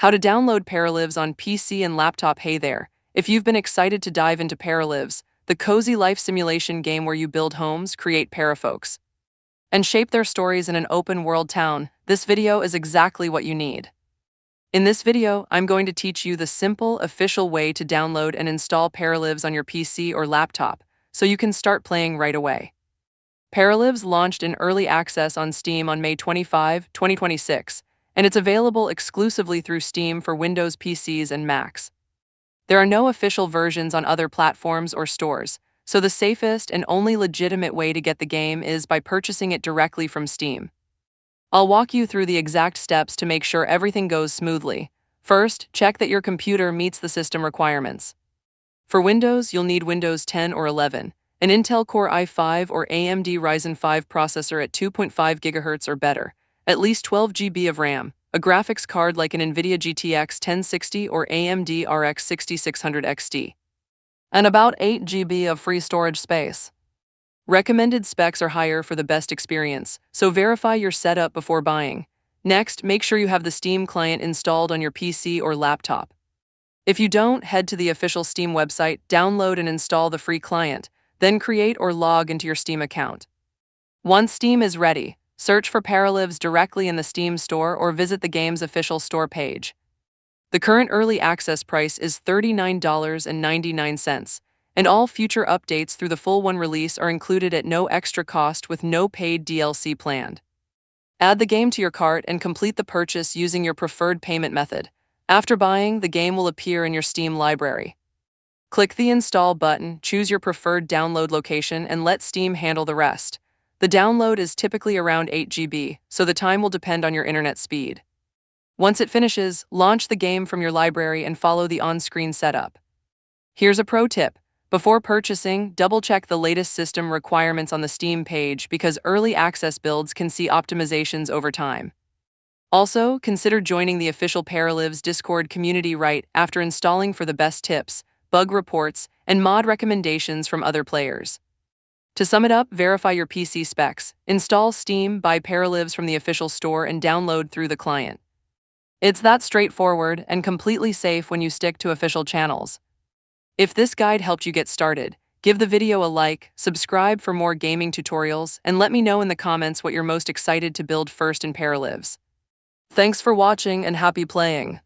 How to download Paralives on PC and laptop. Hey there. If you've been excited to dive into Paralives, the cozy life simulation game where you build homes, create parafolks, and shape their stories in an open-world town, this video is exactly what you need. In this video, I'm going to teach you the simple, official way to download and install Paralives on your PC or laptop, so you can start playing right away. Paralives launched in early access on Steam on May 25, 2026, and it's available exclusively through Steam for Windows PCs and Macs. There are no official versions on other platforms or stores, so the safest and only legitimate way to get the game is by purchasing it directly from Steam. I'll walk you through the exact steps to make sure everything goes smoothly. First, check that your computer meets the system requirements. For Windows, you'll need Windows 10 or 11, an Intel Core i5 or AMD Ryzen 5 processor at 2.5 GHz or better, at least 12 GB of RAM, a graphics card like an NVIDIA GTX 1060 or AMD RX 6600 XT, and about 8 GB of free storage space. Recommended specs are higher for the best experience, so verify your setup before buying. Next, make sure you have the Steam client installed on your PC or laptop. If you don't, head to the official Steam website, download and install the free client, then create or log into your Steam account. Once Steam is ready, search for Paralives directly in the Steam store or visit the game's official store page. The current early access price is $39.99, and all future updates through the full one release are included at no extra cost with no paid DLC planned. Add the game to your cart and complete the purchase using your preferred payment method. After buying, the game will appear in your Steam library. Click the Install button, choose your preferred download location, and let Steam handle the rest. The download is typically around 8 GB, so the time will depend on your internet speed. Once it finishes, launch the game from your library and follow the on-screen setup. Here's a pro tip. Before purchasing, double-check the latest system requirements on the Steam page because early access builds can see optimizations over time. Also, consider joining the official Paralives Discord community right after installing for the best tips, bug reports, and mod recommendations from other players. To sum it up, verify your PC specs, install Steam, buy Paralives from the official store, and download through the client. It's that straightforward and completely safe when you stick to official channels. If this guide helped you get started, give the video a like, subscribe for more gaming tutorials, and let me know in the comments what you're most excited to build first in Paralives. Thanks for watching and happy playing!